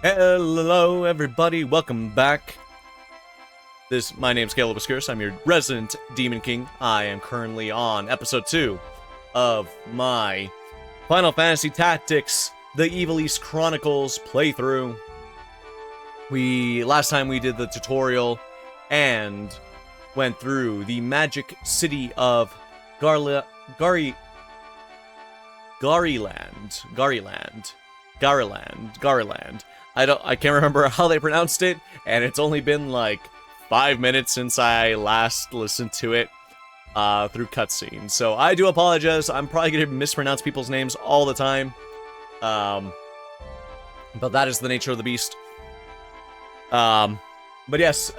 Hello, everybody. Welcome back. My name's Caleb Obscurus. I'm your resident Demon King. I am currently on episode 2 of my Final Fantasy Tactics, the Ivalice Chronicles playthrough. Last time we did the tutorial and went through the magic city of Gariland. I can't remember how they pronounced it, and it's only been like 5 minutes since I last listened to it through cutscenes. So I do apologize. I'm probably going to mispronounce people's names all the time. But that is the nature of the beast. But yes,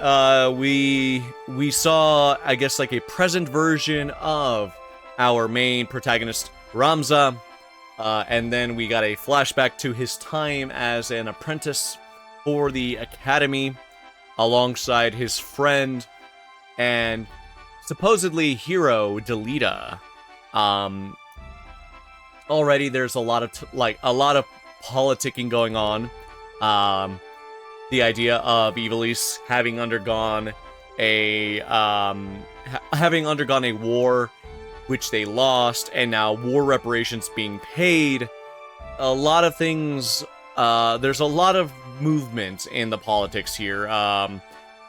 we saw, I guess, like a present version of our main protagonist, Ramza. And then we got a flashback to his time as an apprentice for the academy, alongside his friend and supposedly hero Delita. Already there's a lot of politicking going on. The idea of Ivalice having undergone a war which they lost, and now war reparations being paid. A lot of things, there's a lot of movement in the politics here,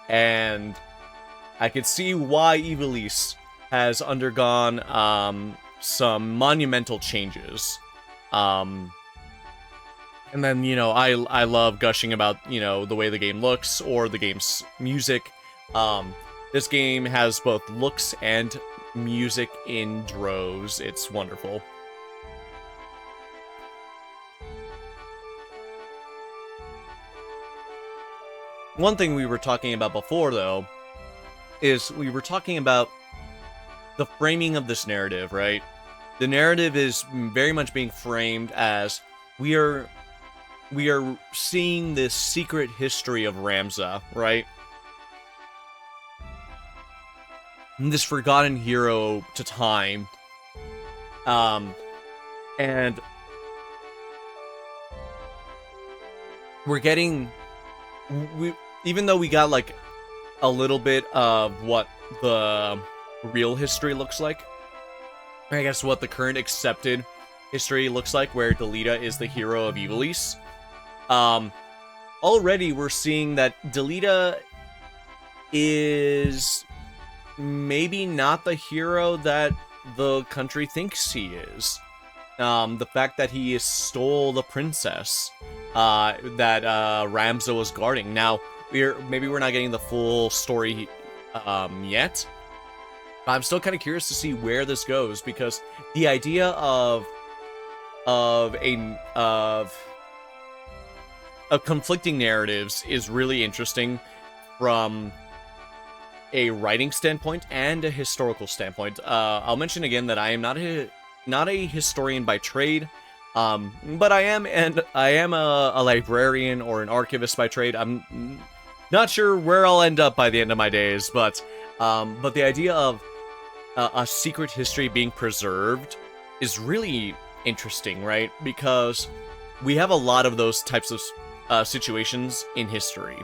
and I could see why Ivalice has undergone, some monumental changes. And then, I love gushing about, the way the game looks, or the game's music. This game has both looks and music in droves. It's wonderful. One thing we were talking about before, though, is we were talking about the framing of this narrative, right? The narrative is very much being framed as we are seeing this secret history of Ramza, right? This forgotten hero to time. And we're getting, even though we got like a little bit of what the real history looks like, I guess what the current accepted history looks like, where Delita is the hero of Ivalice. Already we're seeing that Delita is maybe not the hero that the country thinks he is. The fact that he stole the princess that Ramza was guarding. Now, maybe we're not getting the full story yet, but I'm still kind of curious to see where this goes, because the idea of conflicting narratives is really interesting from a writing standpoint and a historical standpoint. I'll mention again that I am not a historian by trade, but I am a librarian or an archivist by trade. I'm not sure where I'll end up by the end of my days, but the idea of a secret history being preserved is really interesting, right? Because we have a lot of those types of situations in history.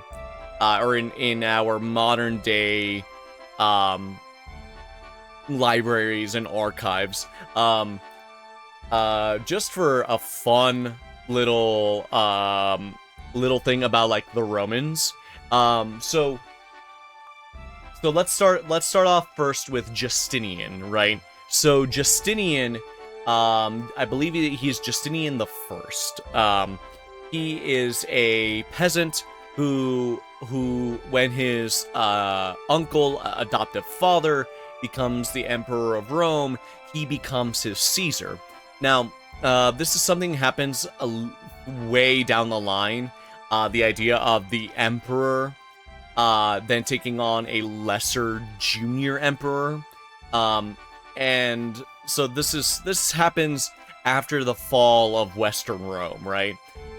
Or in our modern day libraries and archives. Just for a fun little thing about like the Romans. So let's start off first with Justinian, right? So Justinian, I believe he's Justinian the First. He is a peasant who when his uncle, adoptive father, becomes the emperor of Rome, he becomes his Caesar. Now, this is something that happens way down the line. The idea of the emperor then taking on a lesser junior emperor. And so this happens after the fall of Western Rome, right?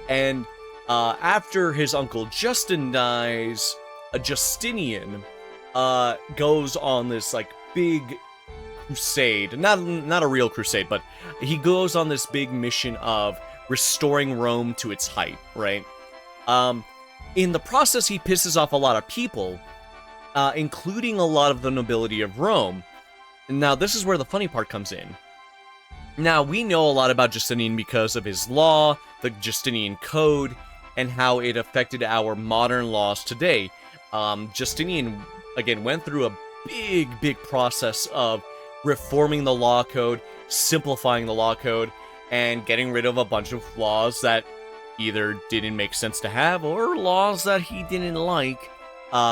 And after his uncle Justin dies, Justinian goes on this like big crusade. Not a real crusade, but he goes on this big mission of restoring Rome to its height, right? In the process, he pisses off a lot of people, including a lot of the nobility of Rome. Now, this is where the funny part comes in. Now, we know a lot about Justinian because of his law, the Justinian Code, and how it affected our modern laws today. Justinian, again, went through a big process of reforming the law code, simplifying the law code, and getting rid of a bunch of laws that either didn't make sense to have or laws that he didn't like,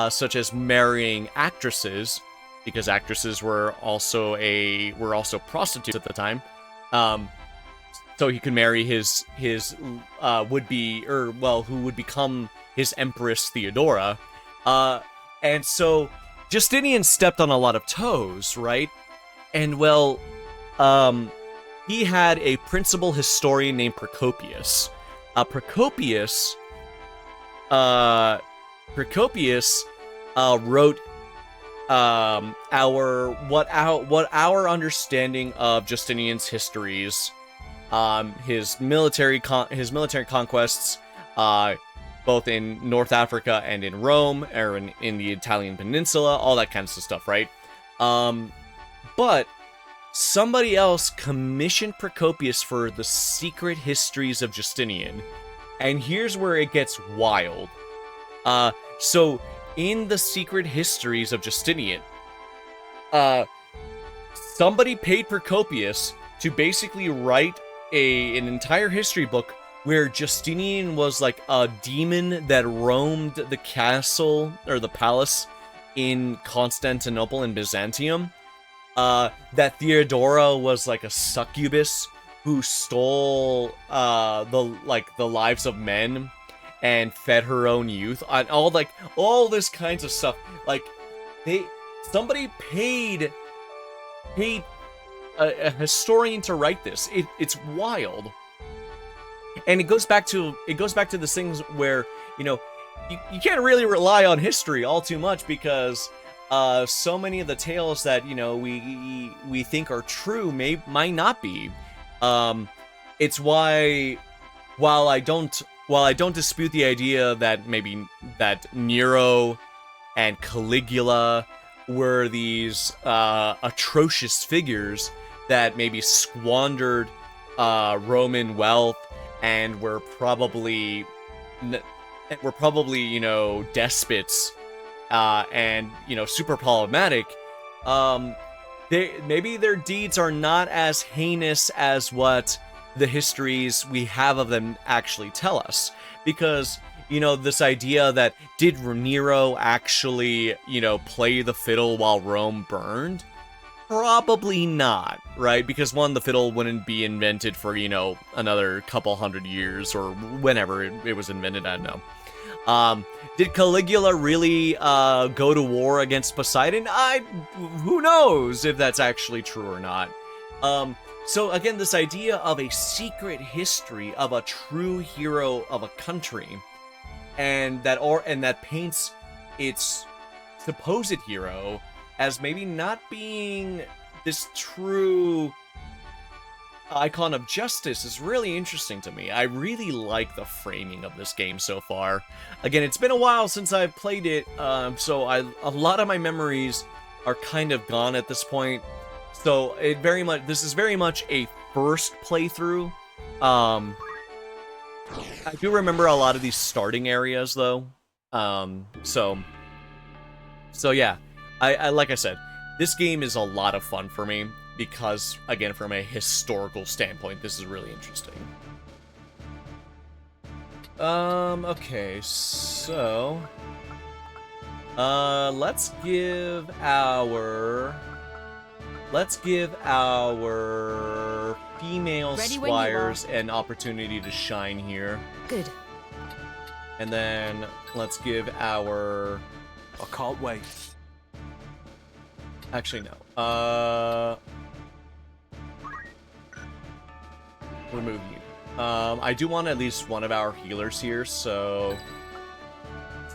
such as marrying actresses, because actresses were also prostitutes at the time. So he could marry his would-be, who would become his Empress Theodora. And so Justinian stepped on a lot of toes, right? And well, he had a principal historian named Procopius. Procopius wrote our understanding of Justinian's histories, his military conquests, both in North Africa and in Rome, or in the Italian peninsula, all that kind of stuff, right? But somebody else commissioned Procopius for the secret histories of Justinian, and here's where it gets wild. So in the secret histories of Justinian, somebody paid Procopius to basically write an entire history book where Justinian was like a demon that roamed the castle, or the palace, in Constantinople and Byzantium. That Theodora was like a succubus who stole the lives of men and fed her own youth, and all this kinds of stuff. Like, somebody paid a historian to write this. It's wild. And it goes back to the things where, you can't really rely on history all too much, because so many of the tales that we think are true might not be. It's why, while I don't dispute the idea that Nero and Caligula were these atrocious figures that maybe squandered Roman wealth and were probably despots, and super problematic. Maybe their deeds are not as heinous as what the histories we have of them actually tell us. Because, this idea that, did Nero actually, play the fiddle while Rome burned? Probably not, right? Because one, the fiddle wouldn't be invented for, another couple hundred years, or whenever it was invented, I don't know. Did Caligula really go to war against Poseidon? Who knows if that's actually true or not. So again, this idea of a secret history of a true hero of a country, and that paints its supposed hero as maybe not being this true icon of justice, is really interesting to me. I really like the framing of this game so far. Again, it's been a while since I've played it, so a lot of my memories are kind of gone at this point. So this is very much a first playthrough. I do remember a lot of these starting areas though. So yeah, I like I said, this game is a lot of fun for me because, again, from a historical standpoint, this is really interesting. Okay, so let's give our female squires an opportunity to shine here. Good. And then let's give our... I can't wait. Actually, no. Remove you. I do want at least one of our healers here, so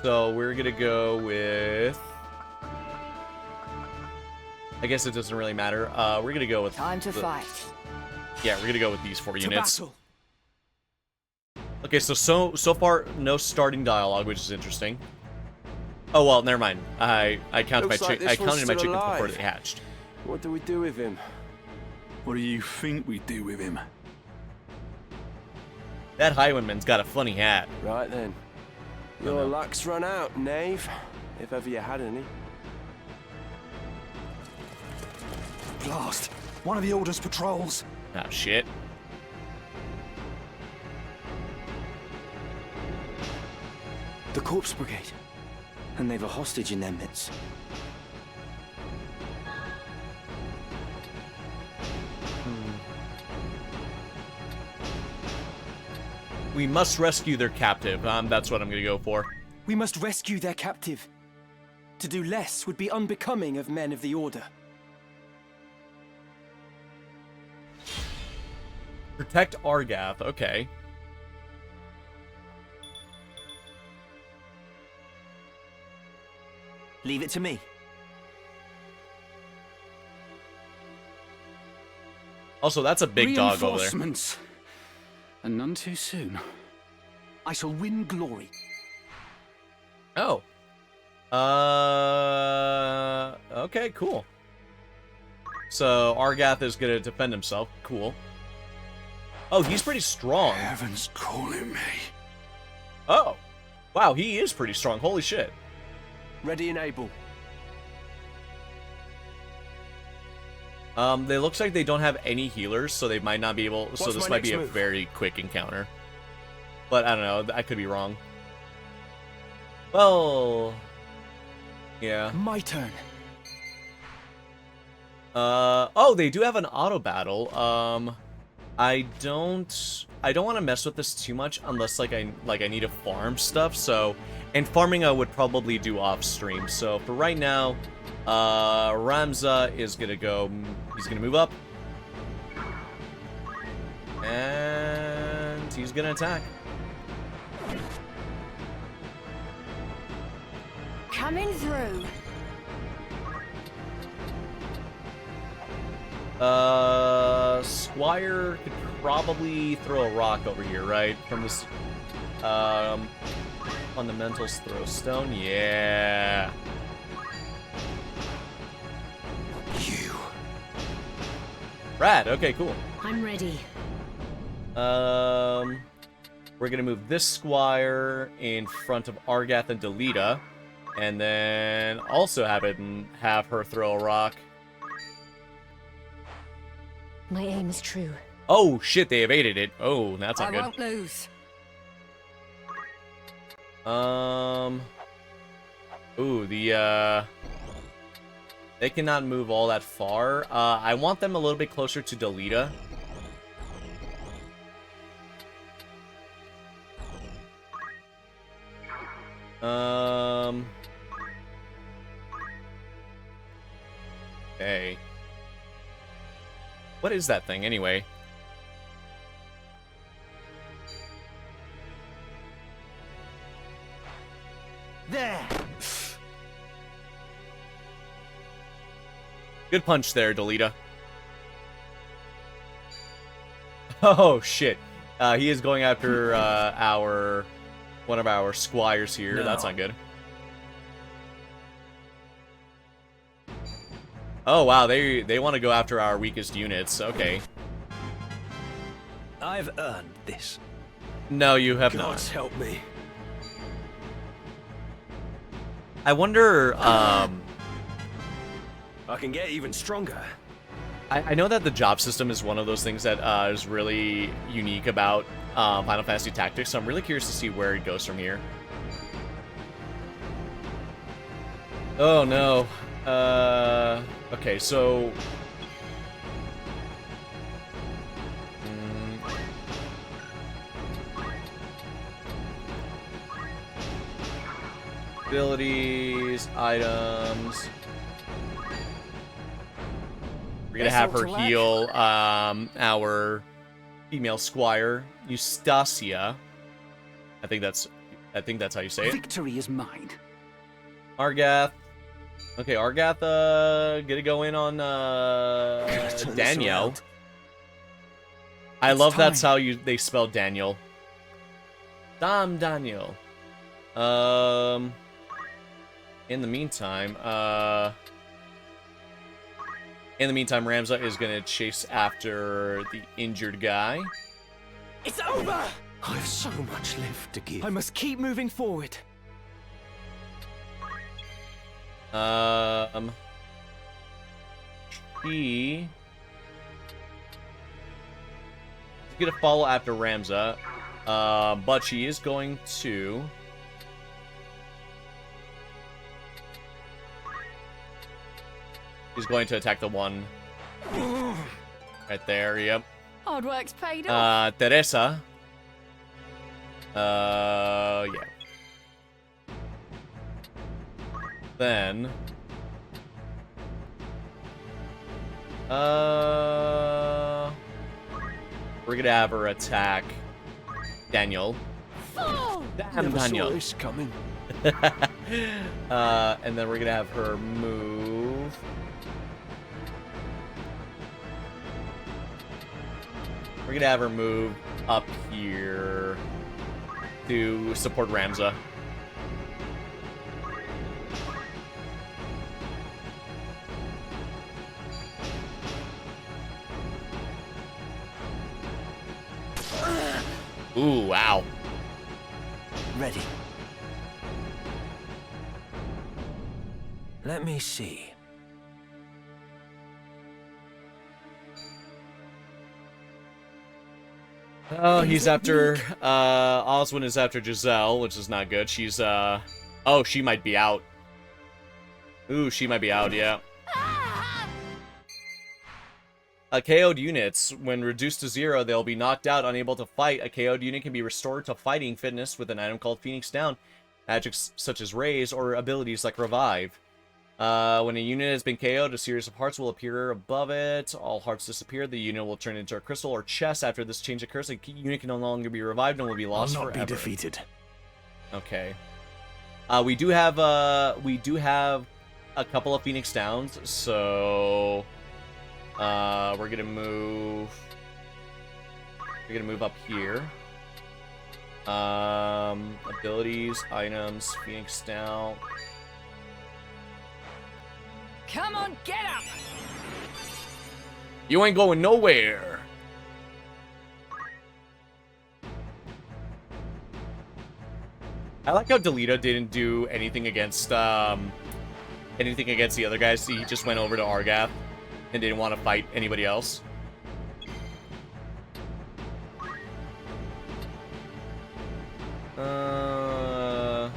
we're gonna go with... I guess it doesn't really matter. We're gonna go with... Time to fight. Yeah, we're gonna go with these 4 units. Battle. Okay, so far no starting dialogue, which is interesting. Oh well, never mind. I counted I counted my chickens before they hatched. What do we do with him? What do you think we do with him? That highwayman's got a funny hat. Right then. Your luck's run out, knave. If ever you had any. Blast! One of the Order's patrols. Ah, shit. The Corpse Brigade. And they've a hostage in their midst. We must rescue their captive. That's what I'm gonna go for. We must rescue their captive. To do less would be unbecoming of men of the Order. Protect Argath. Okay. Leave it to me. Also, that's a big dog over there. Reinforcements. And none too soon. I shall win glory. Oh. Okay, cool. So, Argath is gonna defend himself. Cool. Oh, he's pretty strong. Heaven's calling me. Oh. Wow, he is pretty strong. Holy shit. Ready and able. They looks like they don't have any healers, so they might not be able. So What's this my might be a next move? very quick encounter. But I don't know. I could be wrong. Well, yeah. My turn. Oh, they do have an auto battle. I don't want to mess with this too much unless I need to farm stuff. So, and farming I would probably do off stream. So for right now, Ramza is gonna go. He's gonna move up, and he's gonna attack. Coming through. Squire could probably throw a rock over here, right? From this, fundamentals throw stone. Yeah. You. Rad. Okay, cool. I'm ready. We're gonna move this Squire in front of Argath and Delita, and then also have her throw a rock. My aim is true. Oh shit, they evaded it. Oh, that's not I good. won't lose. Ooh, they cannot move all that far. I want them a little bit closer to Delita. Hey. What is that thing, anyway? There. Good punch there, Delita. Oh, shit. He is going after, one of our squires here. No. That's not good. Oh, wow, they want to go after our weakest units. Okay. I've earned this. No, you have Gods not. help me. I wonder, I can get even stronger. I know that the job system is one of those things that is really unique about Final Fantasy Tactics, so I'm really curious to see where it goes from here. Oh, no. Okay, so... Abilities, items... We're gonna have her heal our female squire, Eustacia. I think that's how you say it. Victory is mine. Argath. Okay, Argath gonna go in on Daniel. I love that's how they spell Daniel. Damn, Daniel. In the meantime, Ramza is gonna chase after the injured guy. It's over! I've so much left to give. I must keep moving forward. He is gonna follow after Ramza, but she is going to. She's going to attack the one right there. Yep. Hard work's paid off. Teresa. Yeah. Then. We're gonna have her attack Daniel. Fall! Damn, Never Daniel. saw this coming. And then we're gonna have her move. We're gonna have her move up here to support Ramza. Ooh, wow. Ready. Let me see. Oh, he's after, Oswin is after Giselle, which is not good. She's, oh, she might be out. Ooh, she might be out, yeah. KO'd units, when reduced to 0, they'll be knocked out, unable to fight. A KO'd unit can be restored to fighting fitness with an item called Phoenix Down. Magics such as Raise, or abilities like Revive. When a unit has been KO'd, a series of hearts will appear above it. All hearts disappear. The unit will turn into a crystal or chest. After this change occurs, the unit can no longer be revived and will be lost I'll not forever. be defeated. Okay. We do have a couple of Phoenix Downs, so we're gonna move up here. Abilities, items, Phoenix Down. Come on, get up! You ain't going nowhere. I like how Delita didn't do anything against the other guys. He just went over to Argath and didn't want to fight anybody else. No.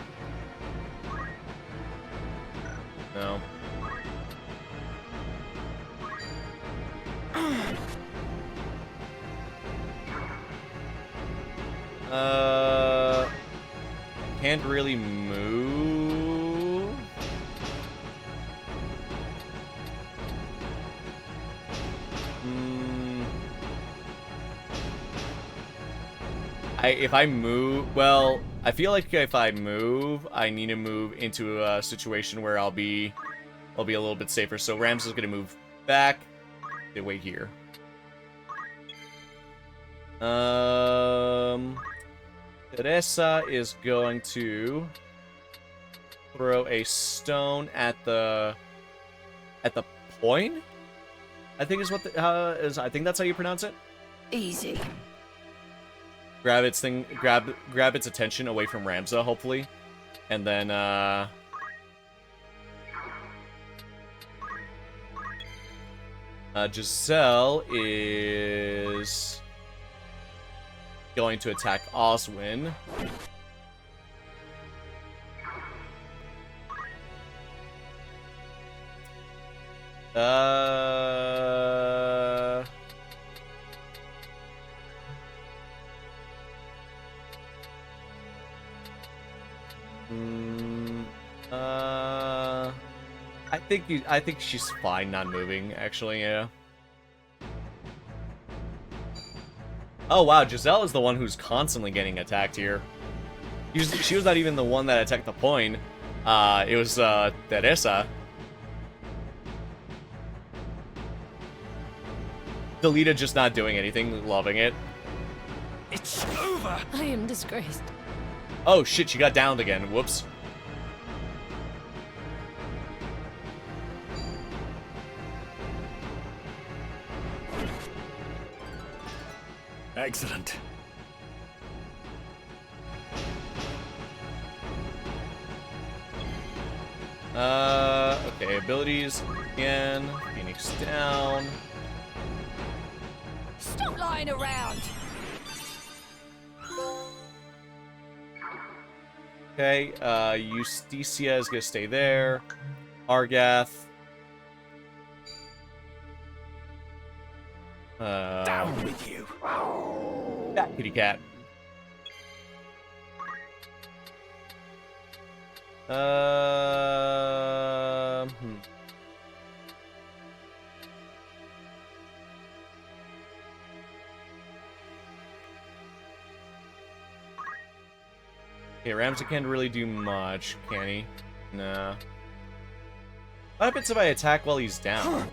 Can't really move. If I move, well, I feel like if I move, I need to move into a situation where I'll be a little bit safer. So Rams is gonna move back. They wait here. Teresa is going to throw a stone at the point. I think is what I think that's how you pronounce it. Easy. Grab its thing, grab its attention away from Ramza, hopefully, and then Giselle is going to attack Oswin. I think she's fine not moving, actually, yeah. Oh wow, Giselle is the one who's constantly getting attacked here. She was not even the one that attacked the point. It was Teresa. Delita just not doing anything, loving it. It's over! I am disgraced. Oh shit, she got downed again. Whoops. Excellent. Okay, abilities again. Phoenix down. Stop lying around. Okay, Eustacia is gonna stay there. Argath. Down with you. Cat kitty cat. Hmm. Okay, Ramsey can't really do much, can he? Nah. What happens if I attack while he's down?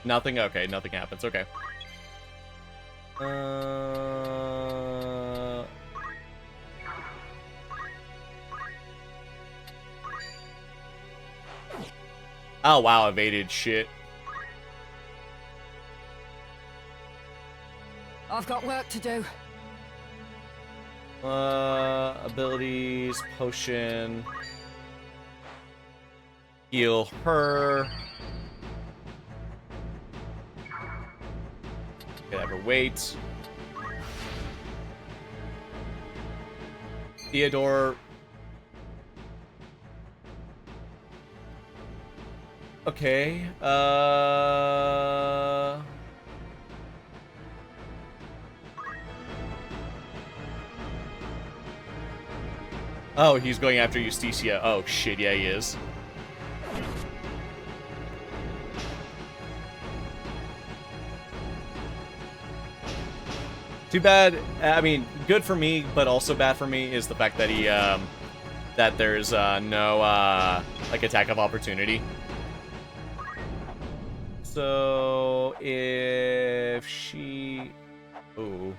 Nothing? Okay, nothing happens. Okay. Oh, wow, evaded shit. I've got work to do. Abilities, potion. Heal her. Could have her wait. Theodore. Okay. Oh, he's going after Eustacia. Oh shit, yeah, he is. Too bad. I mean, good for me, but also bad for me is the fact that he, that there's no like attack of opportunity. So if she, ooh.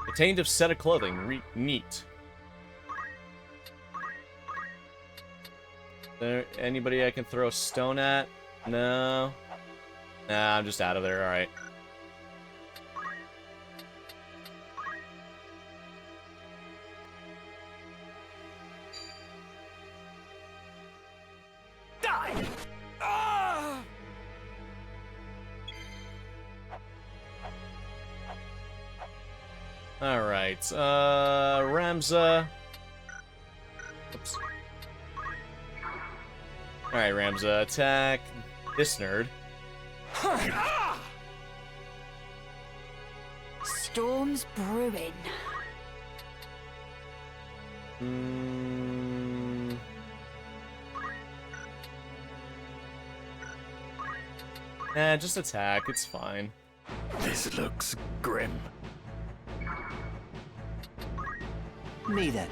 Attained of set of clothing. Neat. There anybody I can throw a stone at? No. Nah, I'm just out of there. All right. Die! Ah! All right. Ramza. Oops. All right, Ramza, attack this nerd. Storm's brewing. Nah, just attack. It's fine. This looks grim. Me then.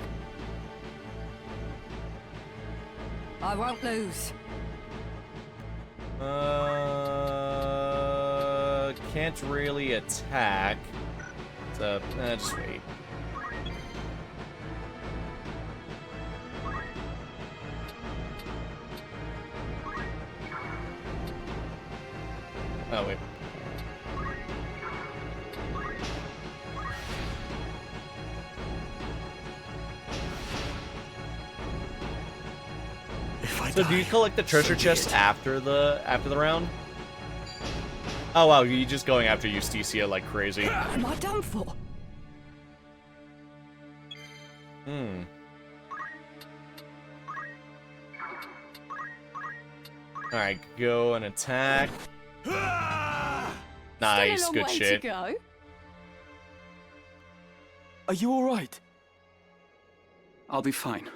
I won't lose. Can't really attack. So, just wait. Oh, wait. So do you collect the treasure chest after the round? Oh wow, you just going after Eustacia like crazy. What am I done for? Alright, go and attack. Nice, Still a long good way shit. to go. Are you all right? I'll be fine.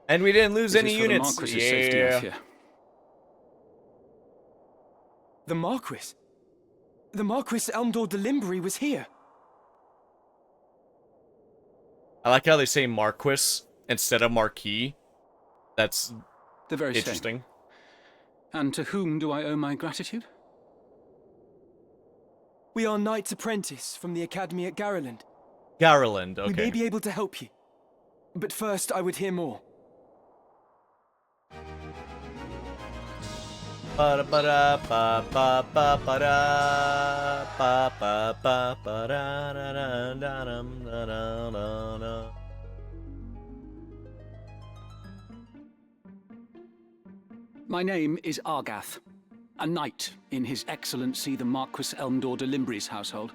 And we didn't lose This any is for the units. Marquis's safety, I fear. The Marquis? The Marquis Elmdor de Limbri was here. I like how they say Marquis instead of Marquis. That's The very interesting. same. And to whom do I owe my gratitude? We are Knight's Apprentice from the Academy at Garland. Garland, okay. We may be able to help you. But first, I would hear more. My name is Argath, a knight in His Excellency the Marquis Elmdor de Limbre's household.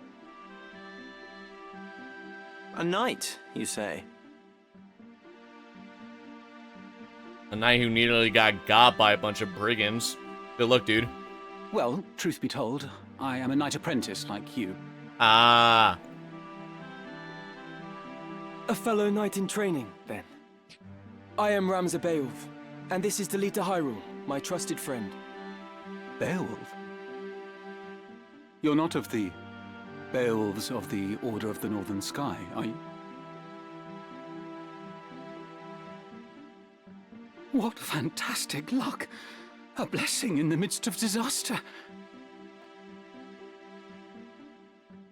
A knight, you say? A knight who nearly got by a bunch of brigands. Good luck, dude. Well, truth be told, I am a knight apprentice like you. Ah. A fellow knight in training, then. I am Ramza Beowulf, and this is Delita Hyrule, my trusted friend. Beowulf? You're not of the Beowulfs of the Order of the Northern Sky, are you? What fantastic luck! A blessing in the midst of disaster.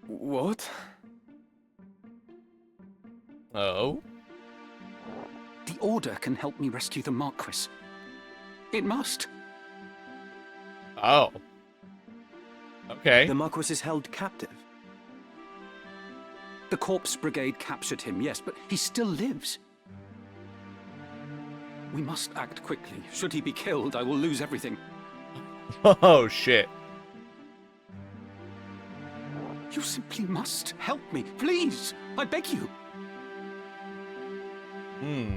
What? Oh? The Order can help me rescue the Marquis. It must. Oh. Okay. The Marquis is held captive. The Corpse Brigade captured him, yes, but he still lives. We must act quickly. Should he be killed, I will lose everything. Oh, shit. You simply must help me, please! I beg you!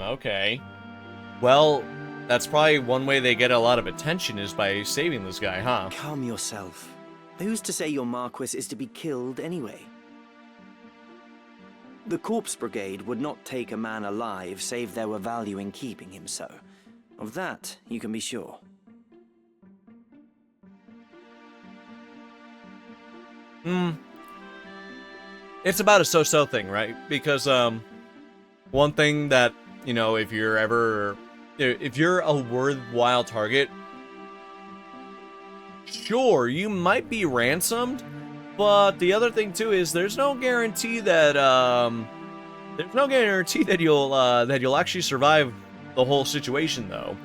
Okay. Well, that's probably one way they get a lot of attention is by saving this guy, huh? Calm yourself. Who's to say your Marquis is to be killed anyway? The Corpse Brigade would not take a man alive save there were value in keeping him so. Of that, you can be sure. It's about a so-so thing, right? Because, one thing that, you know, if you're a worthwhile target, sure, you might be ransomed, but the other thing too is there's no guarantee that you'll actually survive the whole situation though.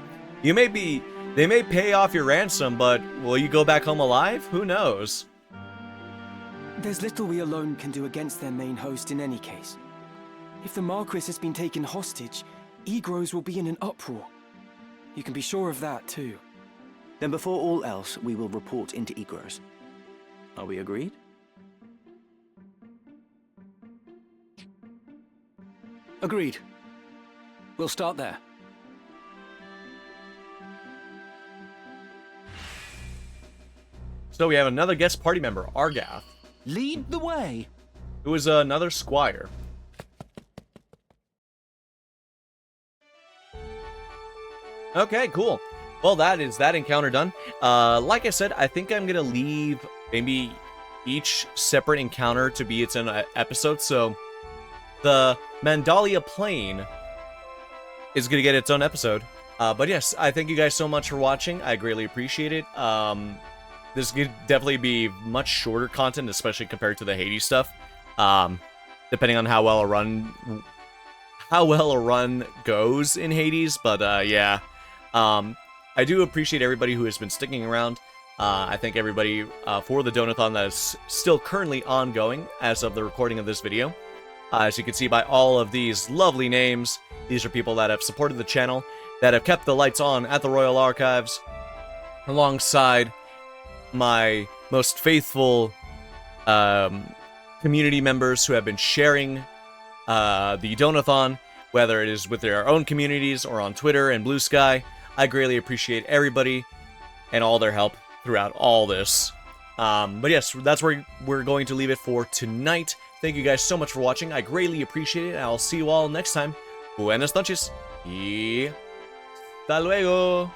They may pay off your ransom, but will you go back home alive? Who knows? There's little we alone can do against their main host in any case. If the Marquis has been taken hostage, Egros will be in an uproar. You can be sure of that too. Then before all else, we will report into Egros. Are we agreed? Agreed. We'll start there. So we have another guest party member, Argath, Lead the way! who is another squire. Okay, cool. Well, that is that encounter done. Like I said, I think I'm gonna leave maybe each separate encounter to be its own episode. So the Mandalia Plain is gonna get its own episode. But yes, I thank you guys so much for watching. I greatly appreciate it. This could definitely be much shorter content, especially compared to the Hades stuff. Depending on how well a run goes in Hades. But yeah. I do appreciate everybody who has been sticking around. I thank everybody for the Donathon that is still currently ongoing as of the recording of this video. As you can see by all of these lovely names, these are people that have supported the channel, that have kept the lights on at the Royal Archives, alongside my most faithful community members who have been sharing the Donathon, whether it is with their own communities or on Twitter and Blue Sky. I greatly appreciate everybody and all their help throughout all this. But yes, that's where we're going to leave it for tonight. Thank you guys so much for watching. I greatly appreciate it, and I'll see you all next time. Buenas noches y hasta luego.